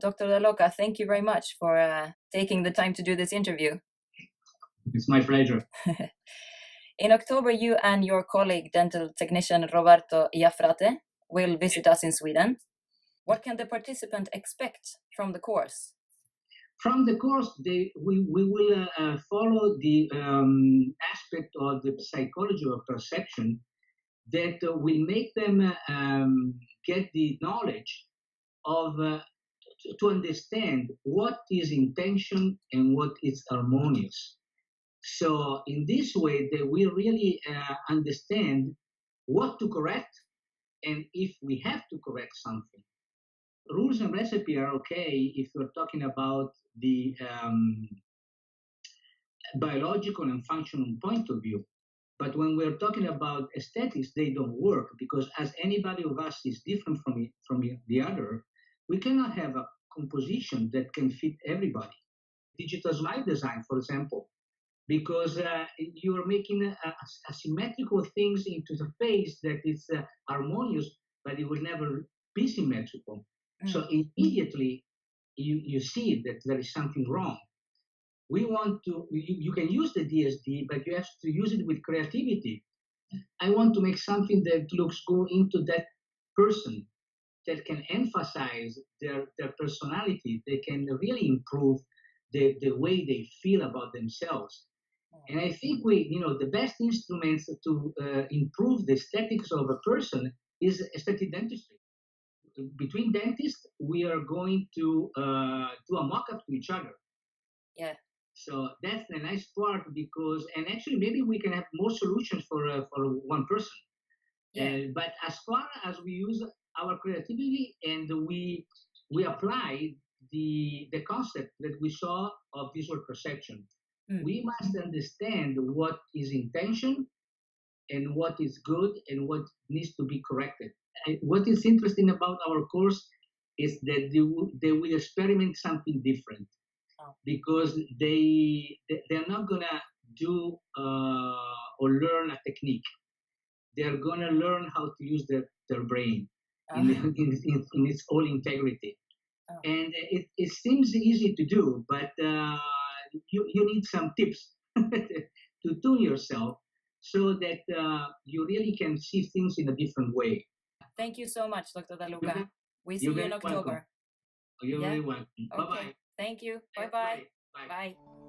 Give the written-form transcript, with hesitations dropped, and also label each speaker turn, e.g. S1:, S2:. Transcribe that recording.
S1: Dr. Dalloca, thank you very much for taking the time to do this interview.
S2: It's my pleasure.
S1: In October, you and your colleague, dental technician Roberto Iafrate, will visit us in Sweden. What can the participant expect from the course?
S2: From the course, we will follow the aspect of the psychology of perception that will make them get the knowledge of to understand what is intention and what is harmonious. So in this way, they will really understand what to correct and if we have to correct something. Rules and recipe are okay if you're talking about the biological and functional point of view. But when we're talking about aesthetics, they don't work because as anybody of us is different from the other, we cannot have a composition that can fit everybody. Digital smile design, for example, because you're making asymmetrical things into the face that is harmonious, but it will never be symmetrical. So immediately you see that there is something wrong. We want to, you can use the DSD, but you have to use it with creativity. I want to make something that looks good into that person, that can emphasize their personality. They can really improve the way they feel about themselves. And I think the best instruments to improve the aesthetics of a person is aesthetic dentistry. Between dentists, we are going to do a mock-up to each other.
S1: Yeah.
S2: So that's the nice part because, and actually maybe we can have more solutions for one person.
S1: Yeah.
S2: But as far as we use our creativity and we apply the concept that we saw of visual perception, we must understand what is intention and what is good and what needs to be corrected. What is interesting about our course is that they will experiment something different because they're not gonna do or learn a technique. They're gonna learn how to use their brain in its whole integrity. And it seems easy to do, but you need some tips to tune yourself so that you really can see things in a different way.
S1: Thank you so much, Dr. Dalloca. We see
S2: You're
S1: you in
S2: very
S1: October.
S2: welcome. You're very welcome.
S1: Okay.
S2: Bye-bye.
S1: Thank you.
S2: Yeah,
S1: Bye-bye.
S2: bye.
S1: Bye.